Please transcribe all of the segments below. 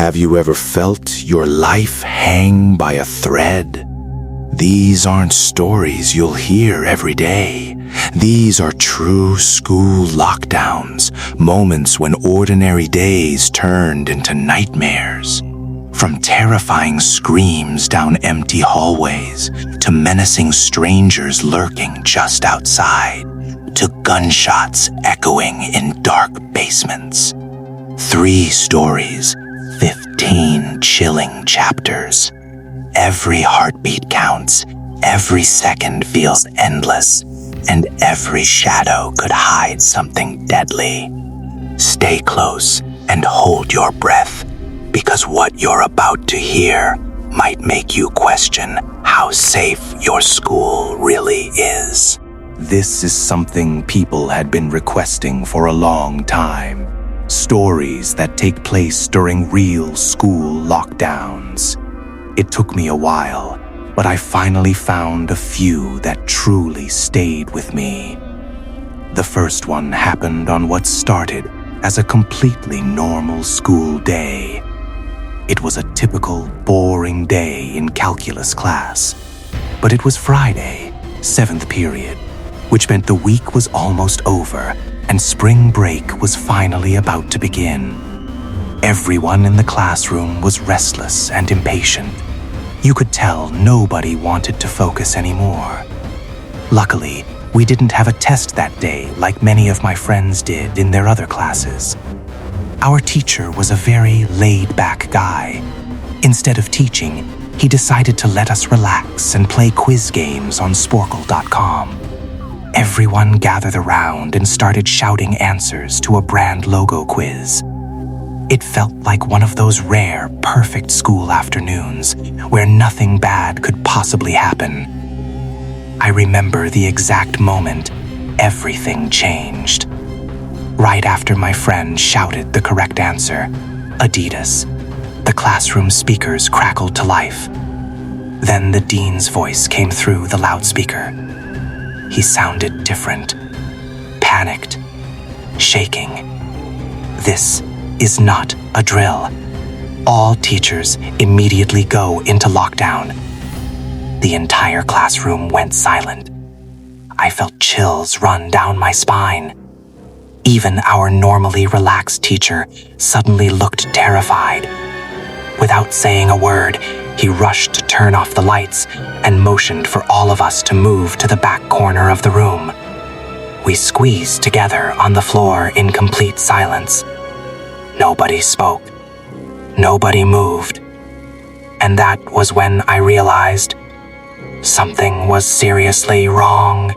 Have you ever felt your life hang by a thread? These aren't stories you'll hear every day. These are true school lockdowns, moments when ordinary days turned into nightmares. From terrifying screams down empty hallways, to menacing strangers lurking just outside, to gunshots echoing in dark basements. 3 stories, 15 chilling chapters. Every heartbeat counts, every second feels endless, and every shadow could hide something deadly. Stay close and hold your breath, because what you're about to hear might make you question how safe your school really is. This is something people had been requesting for a long time. Stories that take place during real school lockdowns. It took me a while, but I finally found a few that truly stayed with me. The first one happened on what started as a completely normal school day. It was a typical, boring day in calculus class. But it was Friday, 7th period, which meant the week was almost over and spring break was finally about to begin. Everyone in the classroom was restless and impatient. You could tell nobody wanted to focus anymore. Luckily, we didn't have a test that day like many of my friends did in their other classes. Our teacher was a very laid-back guy. Instead of teaching, he decided to let us relax and play quiz games on Sporkle.com. Everyone gathered around and started shouting answers to a brand logo quiz. It felt like one of those rare, perfect school afternoons where nothing bad could possibly happen. I remember the exact moment everything changed. Right after my friend shouted the correct answer, Adidas, the classroom speakers crackled to life. Then the dean's voice came through the loudspeaker. He sounded different, panicked, shaking. This is not a drill. All teachers immediately go into lockdown. The entire classroom went silent. I felt chills run down my spine. Even our normally relaxed teacher suddenly looked terrified. Without saying a word, he rushed to turn off the lights and motioned for all of us to move to the back corner of the room. We squeezed together on the floor in complete silence. Nobody spoke. Nobody moved. And that was when I realized something was seriously wrong.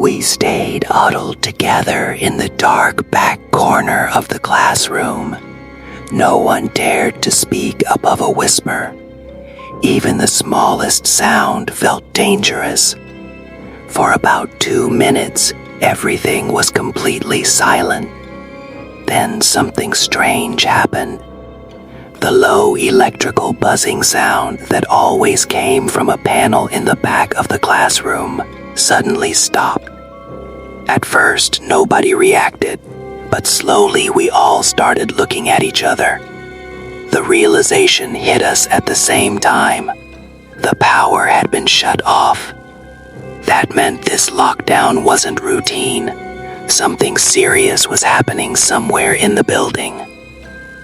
We stayed huddled together in the dark back corner of the classroom. No one dared to speak above a whisper. Even the smallest sound felt dangerous. For about 2 minutes, everything was completely silent. Then something strange happened. The low electrical buzzing sound that always came from a panel in the back of the classroom suddenly stopped. At first, nobody reacted, but slowly we all started looking at each other. The realization hit us at the same time. The power had been shut off. That meant this lockdown wasn't routine. Something serious was happening somewhere in the building.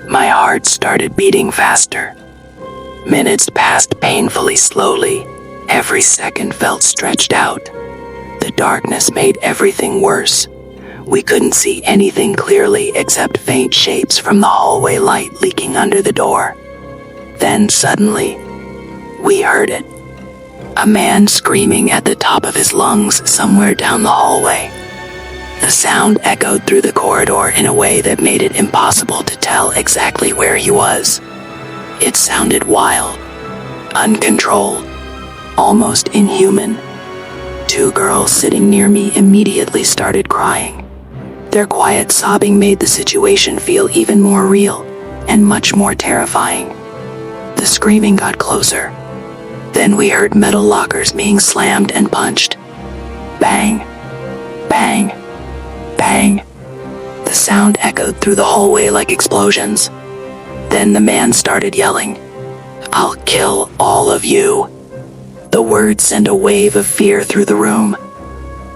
My heart started beating faster. Minutes passed painfully slowly. Every second felt stretched out. The darkness made everything worse. We couldn't see anything clearly except faint shapes from the hallway light leaking under the door. Then suddenly, we heard it. A man screaming at the top of his lungs somewhere down the hallway. The sound echoed through the corridor in a way that made it impossible to tell exactly where he was. It sounded wild, uncontrolled, almost inhuman. 2 girls sitting near me immediately started crying. Their quiet sobbing made the situation feel even more real and much more terrifying. The screaming got closer. Then we heard metal lockers being slammed and punched. Bang, bang, bang. The sound echoed through the hallway like explosions. Then the man started yelling, "I'll kill all of you." The words sent a wave of fear through the room.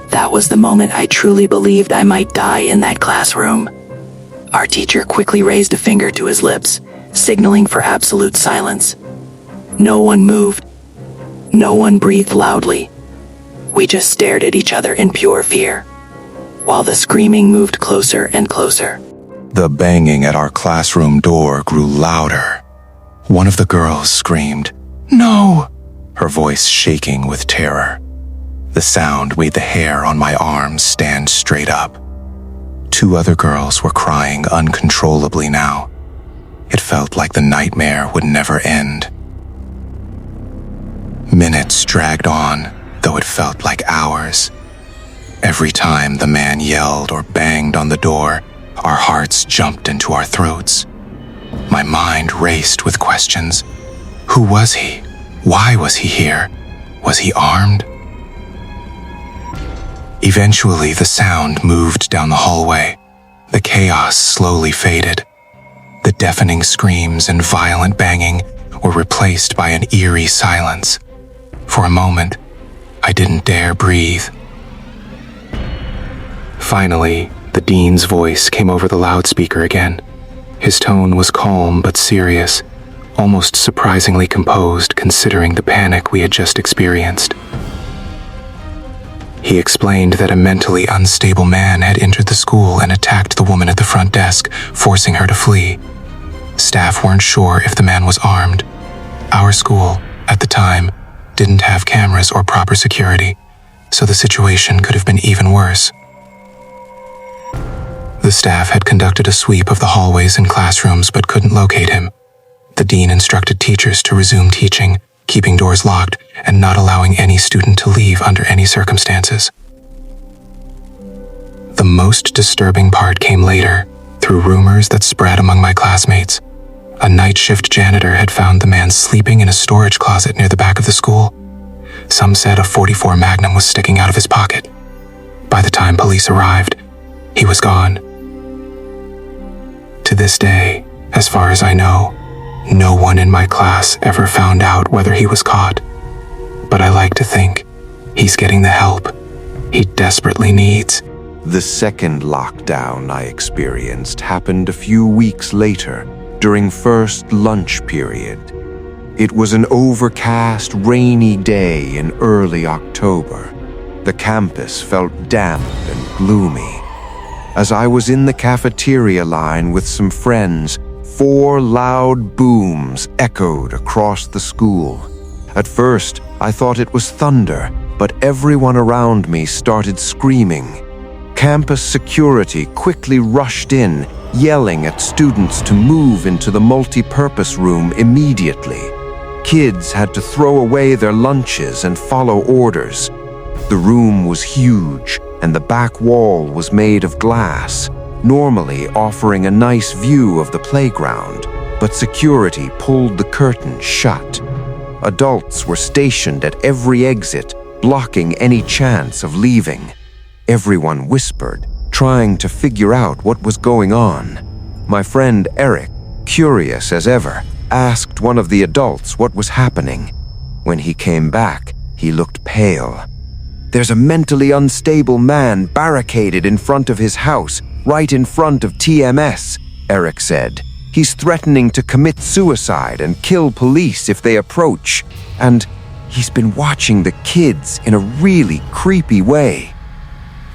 That was the moment I truly believed I might die in that classroom. Our teacher quickly raised a finger to his lips, signaling for absolute silence. No one moved. No one breathed loudly. We just stared at each other in pure fear, while the screaming moved closer and closer. The banging at our classroom door grew louder. One of the girls screamed, "No!" her voice shaking with terror. The sound made the hair on my arms stand straight up. 2 other girls were crying uncontrollably now. It felt like the nightmare would never end. Minutes dragged on, though it felt like hours. Every time the man yelled or banged on the door, our hearts jumped into our throats. My mind raced with questions. Who was he? Why was he here? Was he armed? Eventually, the sound moved down the hallway. The chaos slowly faded. The deafening screams and violent banging were replaced by an eerie silence. For a moment, I didn't dare breathe. Finally, the dean's voice came over the loudspeaker again. His tone was calm but serious, almost surprisingly composed considering the panic we had just experienced. He explained that a mentally unstable man had entered the school and attacked the woman at the front desk, forcing her to flee. Staff weren't sure if the man was armed. Our school, at the time, didn't have cameras or proper security, so the situation could have been even worse. The staff had conducted a sweep of the hallways and classrooms but couldn't locate him. The dean instructed teachers to resume teaching, keeping doors locked and not allowing any student to leave under any circumstances. The most disturbing part came later, through rumors that spread among my classmates. A night shift janitor had found the man sleeping in a storage closet near the back of the school. Some said a .44 Magnum was sticking out of his pocket. By the time police arrived, he was gone. To this day, as far as I know, no one in my class ever found out whether he was caught. But I like to think he's getting the help he desperately needs. The second lockdown I experienced happened a few weeks later, during first lunch period. It was an overcast, rainy day in early October. The campus felt damp and gloomy. As I was in the cafeteria line with some friends, 4 loud booms echoed across the school. At first, I thought it was thunder, but everyone around me started screaming. Campus security quickly rushed in, yelling at students to move into the multi-purpose room immediately. Kids had to throw away their lunches and follow orders. The room was huge, and the back wall was made of glass, normally offering a nice view of the playground, but security pulled the curtain shut. Adults were stationed at every exit, blocking any chance of leaving. Everyone whispered, trying to figure out what was going on. My friend Eric, curious as ever, asked one of the adults what was happening. When he came back, he looked pale. "There's a mentally unstable man barricaded in front of his house, right in front of TMS, Eric said. He's threatening to commit suicide and kill police if they approach. And he's been watching the kids in a really creepy way."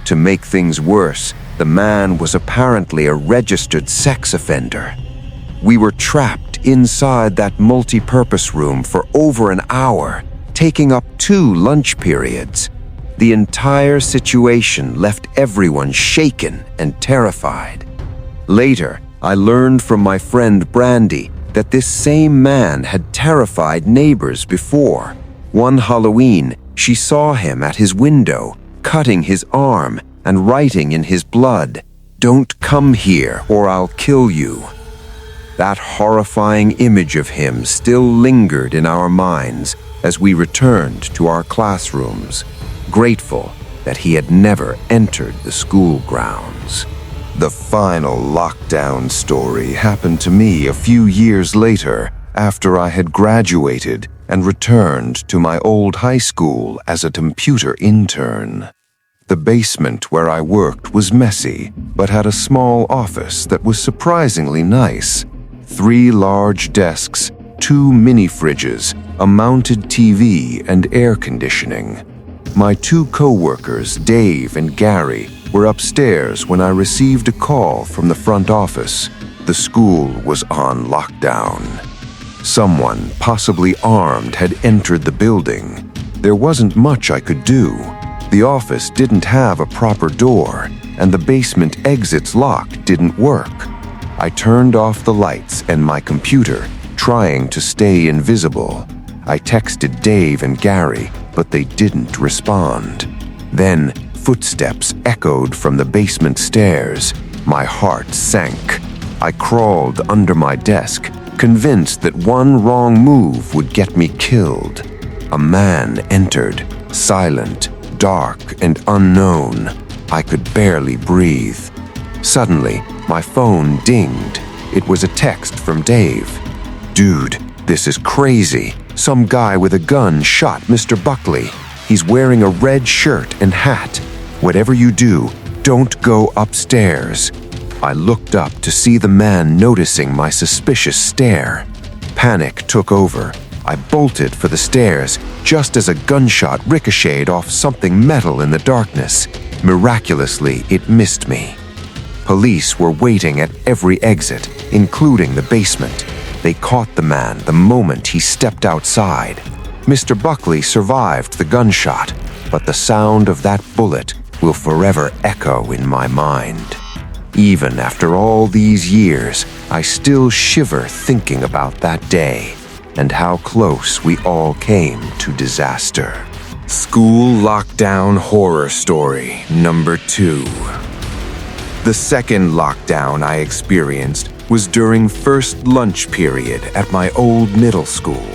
To make things worse, the man was apparently a registered sex offender. We were trapped inside that multi-purpose room for over an hour, taking up 2 lunch periods. The entire situation left everyone shaken and terrified. Later, I learned from my friend Brandy that this same man had terrified neighbors before. One Halloween, she saw him at his window, cutting his arm and writing in his blood, "Don't come here or I'll kill you." That horrifying image of him still lingered in our minds as we returned to our classrooms, grateful that he had never entered the school grounds. The final lockdown story happened to me a few years later, after I had graduated and returned to my old high school as a computer intern. The basement where I worked was messy, but had a small office that was surprisingly nice. 3 large desks, 2 mini fridges, a mounted TV, and air conditioning. My 2 co-workers, Dave and Gary, were upstairs when I received a call from the front office. The school was on lockdown. Someone, possibly armed, had entered the building. There wasn't much I could do. The office didn't have a proper door, and the basement exit's lock didn't work. I turned off the lights and my computer, trying to stay invisible. I texted Dave and Gary, but they didn't respond. Then, footsteps echoed from the basement stairs. My heart sank. I crawled under my desk, convinced that one wrong move would get me killed. A man entered, silent, dark, and unknown. I could barely breathe. Suddenly, my phone dinged. It was a text from Dave. "Dude, this is crazy. Some guy with a gun shot Mr. Buckley. He's wearing a red shirt and hat. Whatever you do, don't go upstairs." I looked up to see the man noticing my suspicious stare. Panic took over. I bolted for the stairs just as a gunshot ricocheted off something metal in the darkness. Miraculously, it missed me. Police were waiting at every exit, including the basement. They caught the man the moment he stepped outside. Mr. Buckley survived the gunshot, but the sound of that bullet will forever echo in my mind. Even after all these years, I still shiver thinking about that day and how close we all came to disaster. School Lockdown Horror Story number 2. The second lockdown I experienced was during first lunch period at my old middle school.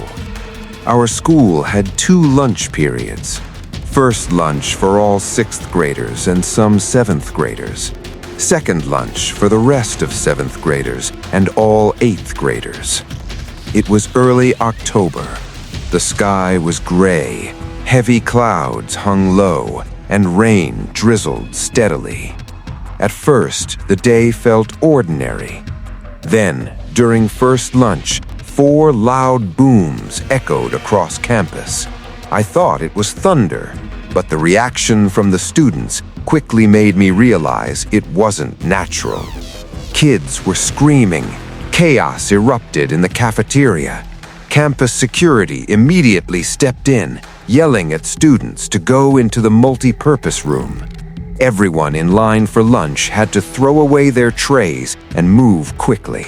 Our school had 2 lunch periods. First lunch for all 6th graders and some 7th graders. Second lunch for the rest of 7th graders and all 8th graders. It was early October. The sky was gray, heavy clouds hung low, and rain drizzled steadily. At first, the day felt ordinary. Then, during first lunch, 4 loud booms echoed across campus. I thought it was thunder, but the reaction from the students quickly made me realize it wasn't natural. Kids were screaming. Chaos erupted in the cafeteria. Campus security immediately stepped in, yelling at students to go into the multi-purpose room. Everyone in line for lunch had to throw away their trays and move quickly.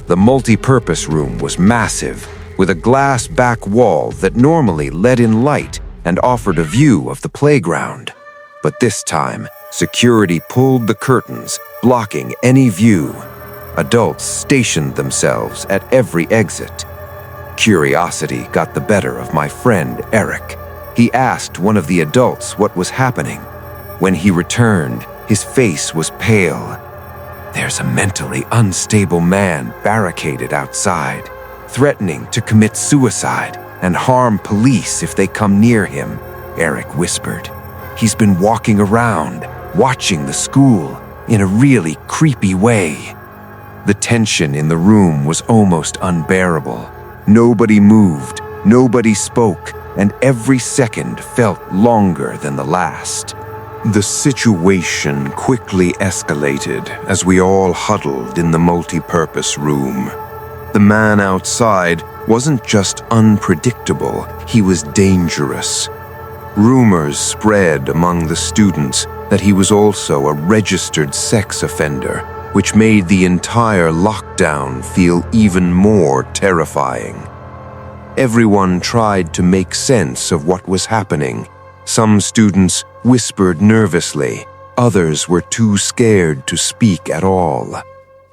The multi-purpose room was massive, with a glass back wall that normally let in light and offered a view of the playground. But this time, security pulled the curtains, blocking any view. Adults stationed themselves at every exit. Curiosity got the better of my friend Eric. He asked one of the adults what was happening. When he returned, his face was pale. "There's a mentally unstable man barricaded outside, threatening to commit suicide and harm police if they come near him," Eric whispered. "He's been walking around, watching the school in a really creepy way." The tension in the room was almost unbearable. Nobody moved, nobody spoke, and every second felt longer than the last. The situation quickly escalated as we all huddled in the multi-purpose room. The man outside wasn't just unpredictable, he was dangerous. Rumors spread among the students that he was also a registered sex offender, which made the entire lockdown feel even more terrifying. Everyone tried to make sense of what was happening. Some students whispered nervously, others were too scared to speak at all.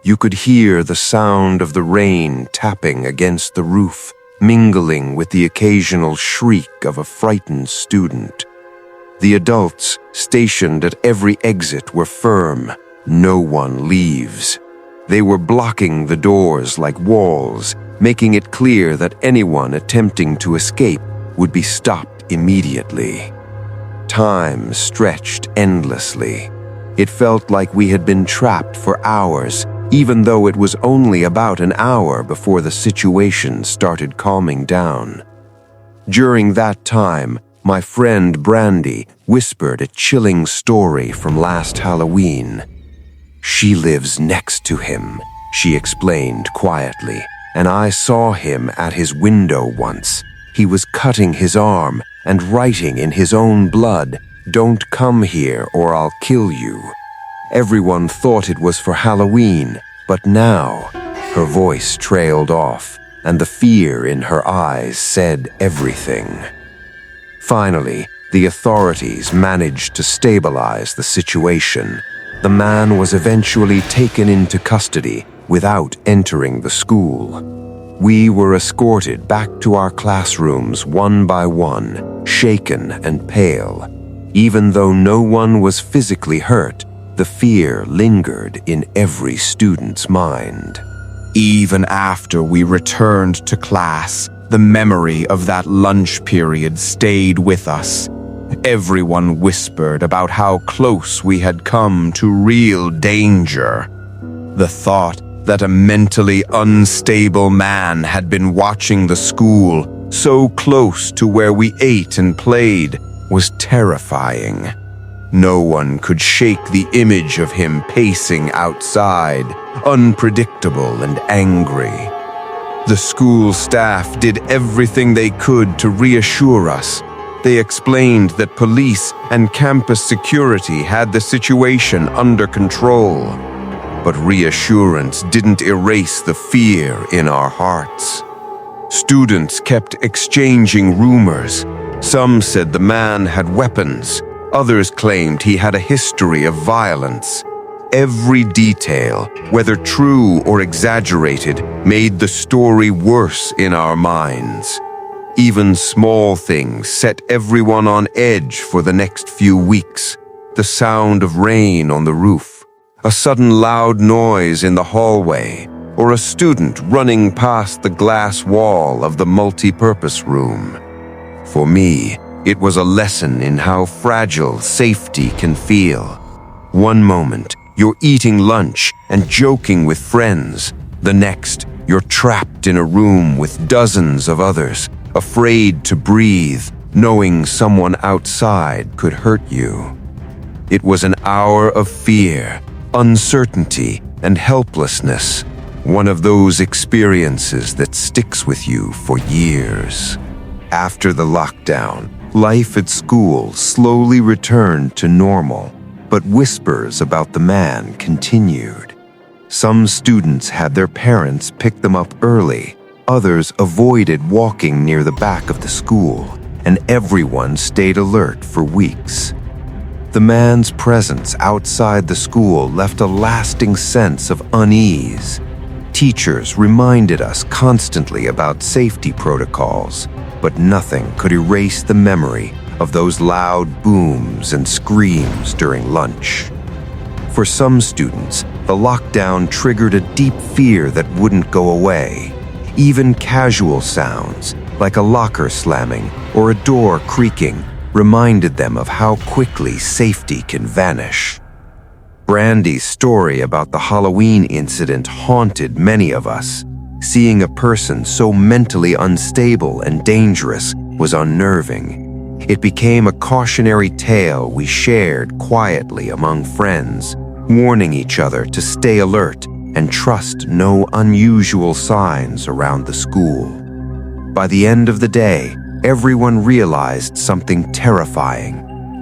You could hear the sound of the rain tapping against the roof, mingling with the occasional shriek of a frightened student. The adults stationed at every exit were firm, no one leaves. They were blocking the doors like walls, making it clear that anyone attempting to escape would be stopped immediately. Time stretched endlessly. It felt like we had been trapped for hours, even though it was only about an hour before the situation started calming down. During that time, my friend Brandy whispered a chilling story from last Halloween. "She lives next to him," she explained quietly, "and I saw him at his window once. He was cutting his arm and writing in his own blood, 'Don't come here or I'll kill you.' Everyone thought it was for Halloween, but now," her voice trailed off, and the fear in her eyes said everything. Finally, the authorities managed to stabilize the situation. The man was eventually taken into custody without entering the school. We were escorted back to our classrooms one by one, shaken and pale. Even though no one was physically hurt, the fear lingered in every student's mind. Even after we returned to class, the memory of that lunch period stayed with us. Everyone whispered about how close we had come to real danger. The thought that a mentally unstable man had been watching the school so close to where we ate and played was terrifying. No one could shake the image of him pacing outside, unpredictable and angry. The school staff did everything they could to reassure us. They explained that police and campus security had the situation under control. But reassurance didn't erase the fear in our hearts. Students kept exchanging rumors. Some said the man had weapons. Others claimed he had a history of violence. Every detail, whether true or exaggerated, made the story worse in our minds. Even small things set everyone on edge for the next few weeks. The sound of rain on the roof, a sudden loud noise in the hallway, or a student running past the glass wall of the multi-purpose room. For me, it was a lesson in how fragile safety can feel. One moment, you're eating lunch and joking with friends. The next, you're trapped in a room with dozens of others, afraid to breathe, knowing someone outside could hurt you. It was an hour of fear, uncertainty, and helplessness, one of those experiences that sticks with you for years. After the lockdown, life at school slowly returned to normal, but whispers about the man continued. Some students had their parents pick them up early. Others avoided walking near the back of the school, and everyone stayed alert for weeks. The man's presence outside the school left a lasting sense of unease. Teachers reminded us constantly about safety protocols, but nothing could erase the memory of those loud booms and screams during lunch. For some students, the lockdown triggered a deep fear that wouldn't go away. Even casual sounds, like a locker slamming or a door creaking, reminded them of how quickly safety can vanish. Brandy's story about the Halloween incident haunted many of us. Seeing a person so mentally unstable and dangerous was unnerving. It became a cautionary tale we shared quietly among friends, warning each other to stay alert and trust no unusual signs around the school. By the end of the day, everyone realized something terrifying.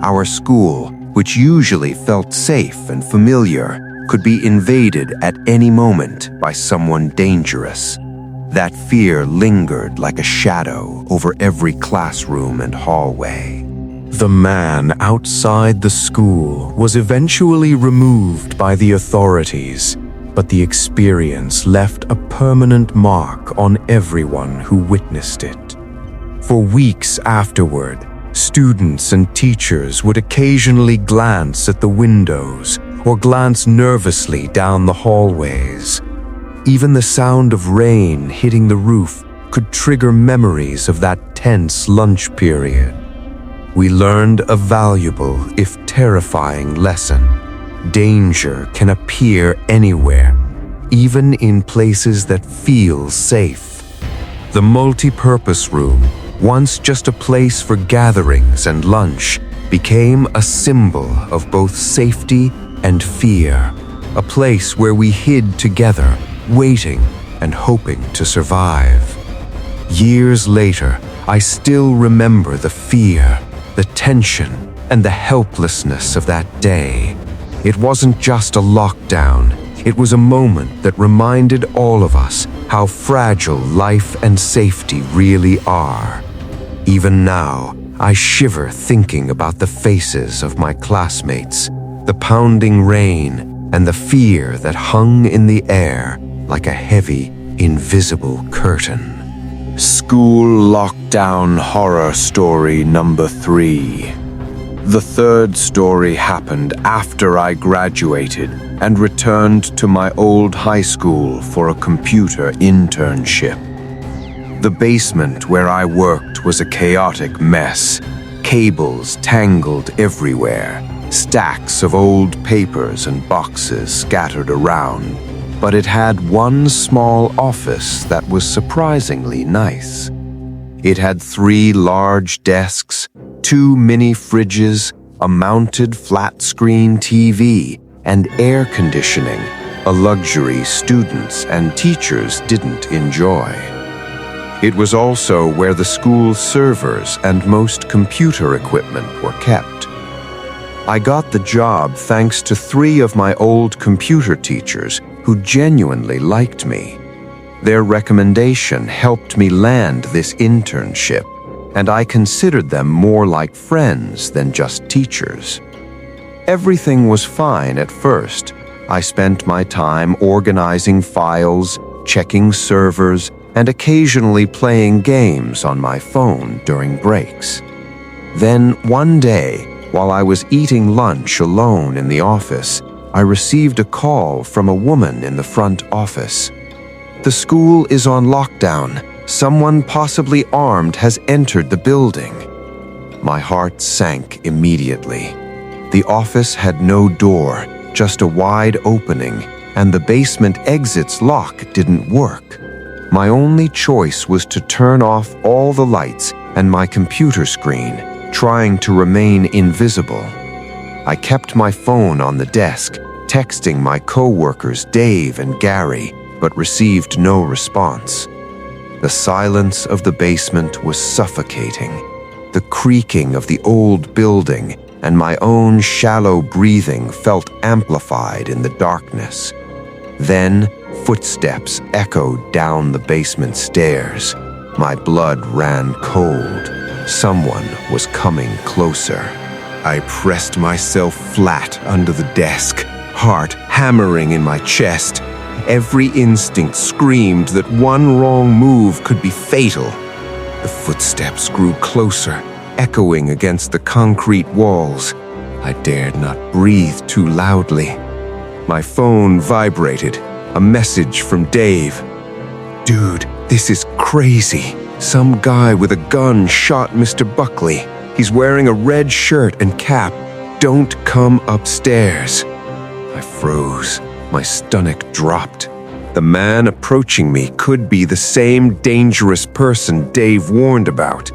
Our school, which usually felt safe and familiar, could be invaded at any moment by someone dangerous. That fear lingered like a shadow over every classroom and hallway. The man outside the school was eventually removed by the authorities, but the experience left a permanent mark on everyone who witnessed it. For weeks afterward, students and teachers would occasionally glance at the windows, or glance nervously down the hallways. Even the sound of rain hitting the roof could trigger memories of that tense lunch period. We learned a valuable, if terrifying, lesson. Danger can appear anywhere, even in places that feel safe. The multi-purpose room, once just a place for gatherings and lunch, became a symbol of both safety and fear, a place where we hid together, waiting and hoping to survive. Years later, I still remember the fear, the tension, and the helplessness of that day. It wasn't just a lockdown, it was a moment that reminded all of us how fragile life and safety really are. Even now, I shiver thinking about the faces of my classmates, the pounding rain, and the fear that hung in the air like a heavy, invisible curtain. School lockdown horror story number 3. The third story happened after I graduated and returned to my old high school for a computer internship. The basement where I worked was a chaotic mess. Cables tangled everywhere, stacks of old papers and boxes scattered around. But it had one small office that was surprisingly nice. It had 3 large desks, 2 mini fridges, a mounted flat-screen TV, and air conditioning, a luxury students and teachers didn't enjoy. It was also where the school's servers and most computer equipment were kept. I got the job thanks to 3 of my old computer teachers who genuinely liked me. Their recommendation helped me land this internship, and I considered them more like friends than just teachers. Everything was fine at first. I spent my time organizing files, checking servers, and occasionally playing games on my phone during breaks. Then one day, while I was eating lunch alone in the office, I received a call from a woman in the front office. "The school is on lockdown. Someone possibly armed has entered the building." My heart sank immediately. The office had no door, just a wide opening, and the basement exit's lock didn't work. My only choice was to turn off all the lights and my computer screen, trying to remain invisible. I kept my phone on the desk, texting my co-workers Dave and Gary, but received no response. The silence of the basement was suffocating. The creaking of the old building and my own shallow breathing felt amplified in the darkness. Then, footsteps echoed down the basement stairs. My blood ran cold. Someone was coming closer. I pressed myself flat under the desk, heart hammering in my chest. Every instinct screamed that one wrong move could be fatal. The footsteps grew closer, echoing against the concrete walls. I dared not breathe too loudly. My phone vibrated, a message from Dave. "Dude, this is crazy. Some guy with a gun shot Mr. Buckley. He's wearing a red shirt and cap. Don't come upstairs." I froze. My stomach dropped. The man approaching me could be the same dangerous person Dave warned about.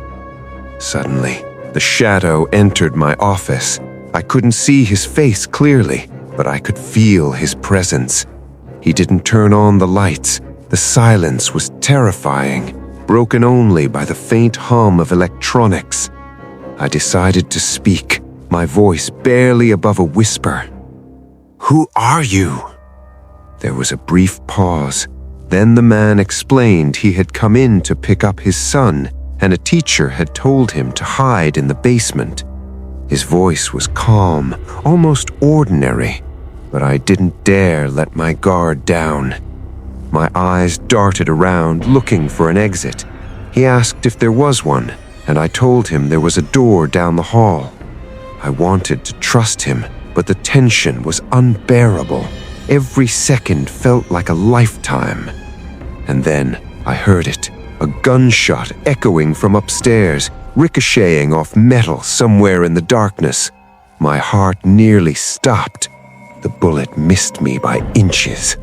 Suddenly, the shadow entered my office. I couldn't see his face clearly, but I could feel his presence. He didn't turn on the lights. The silence was terrifying, broken only by the faint hum of electronics. I decided to speak, my voice barely above a whisper. "Who are you?" There was a brief pause. Then the man explained he had come in to pick up his son, and a teacher had told him to hide in the basement. His voice was calm, almost ordinary, but I didn't dare let my guard down. My eyes darted around, looking for an exit. He asked if there was one, and I told him there was a door down the hall. I wanted to trust him, but the tension was unbearable. Every second felt like a lifetime. And then I heard it, a gunshot echoing from upstairs, ricocheting off metal somewhere in the darkness. My heart nearly stopped. The bullet missed me by inches.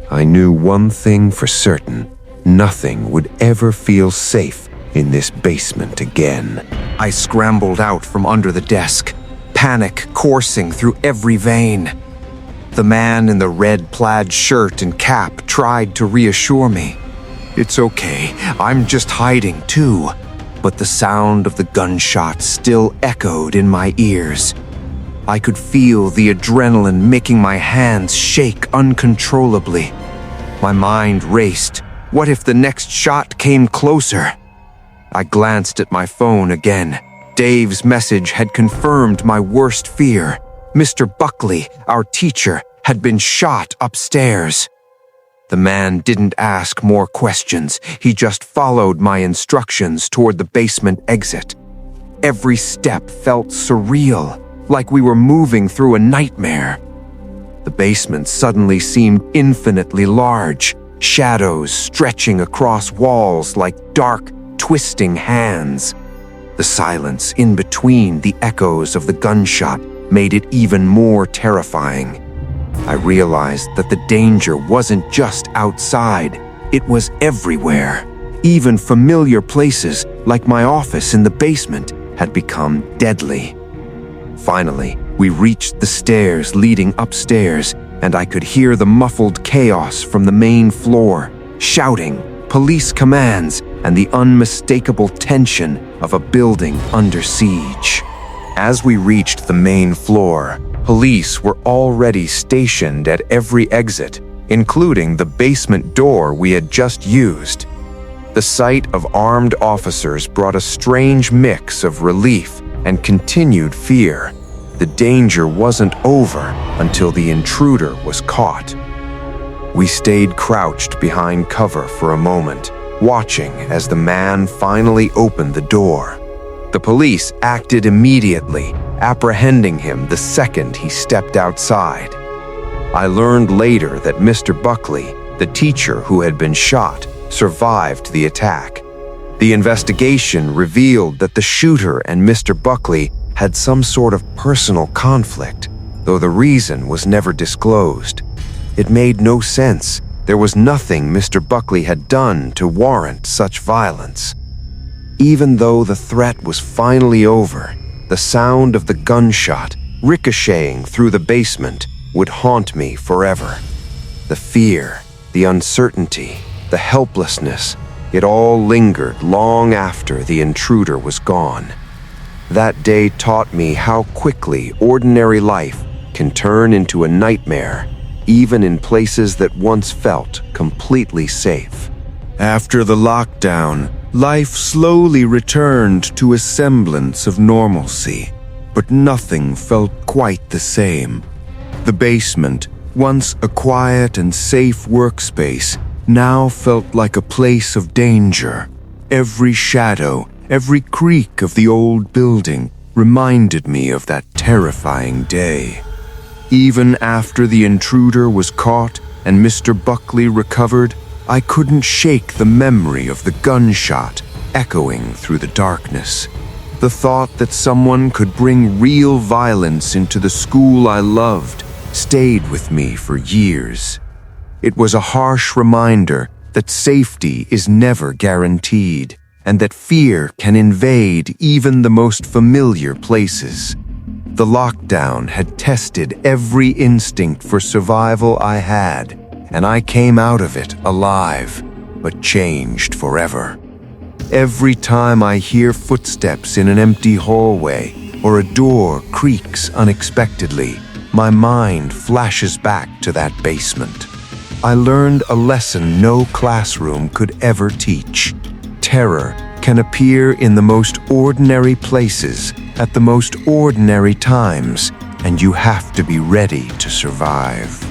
I knew one thing for certain: nothing would ever feel safe in this basement again. I scrambled out from under the desk, panic coursing through every vein. The man in the red plaid shirt and cap tried to reassure me. "It's okay, I'm just hiding too." But the sound of the gunshot still echoed in my ears. I could feel the adrenaline making my hands shake uncontrollably. My mind raced. What if the next shot came closer? I glanced at my phone again. Dave's message had confirmed my worst fear. Mr. Buckley, our teacher, had been shot upstairs. The man didn't ask more questions. He just followed my instructions toward the basement exit. Every step felt surreal, like we were moving through a nightmare. The basement suddenly seemed infinitely large, shadows stretching across walls like dark, twisting hands. The silence in between the echoes of the gunshot made it even more terrifying. I realized that the danger wasn't just outside, it was everywhere. Even familiar places, like my office in the basement, had become deadly. Finally, we reached the stairs leading upstairs, and I could hear the muffled chaos from the main floor, shouting, police commands, and the unmistakable tension of a building under siege. As we reached the main floor, police were already stationed at every exit, including the basement door we had just used. The sight of armed officers brought a strange mix of relief and continued fear. The danger wasn't over until the intruder was caught. We stayed crouched behind cover for a moment, watching as the man finally opened the door. The police acted immediately, apprehending him the second he stepped outside. I learned later that Mr. Buckley, the teacher who had been shot, survived the attack. The investigation revealed that the shooter and Mr. Buckley had some sort of personal conflict, though the reason was never disclosed. It made no sense. There was nothing Mr. Buckley had done to warrant such violence. Even though the threat was finally over, the sound of the gunshot ricocheting through the basement would haunt me forever. The fear, the uncertainty, the helplessness, it all lingered long after the intruder was gone. That day taught me how quickly ordinary life can turn into a nightmare, even in places that once felt completely safe. After the lockdown, life slowly returned to a semblance of normalcy, but nothing felt quite the same. The basement, once a quiet and safe workspace, now felt like a place of danger. Every shadow, every creak of the old building reminded me of that terrifying day. Even after the intruder was caught and Mr. Buckley recovered, I couldn't shake the memory of the gunshot echoing through the darkness. The thought that someone could bring real violence into the school I loved stayed with me for years. It was a harsh reminder that safety is never guaranteed, and that fear can invade even the most familiar places. The lockdown had tested every instinct for survival I had, and I came out of it alive, but changed forever. Every time I hear footsteps in an empty hallway or a door creaks unexpectedly, my mind flashes back to that basement. I learned a lesson no classroom could ever teach. Terror can appear in the most ordinary places at the most ordinary times, and you have to be ready to survive.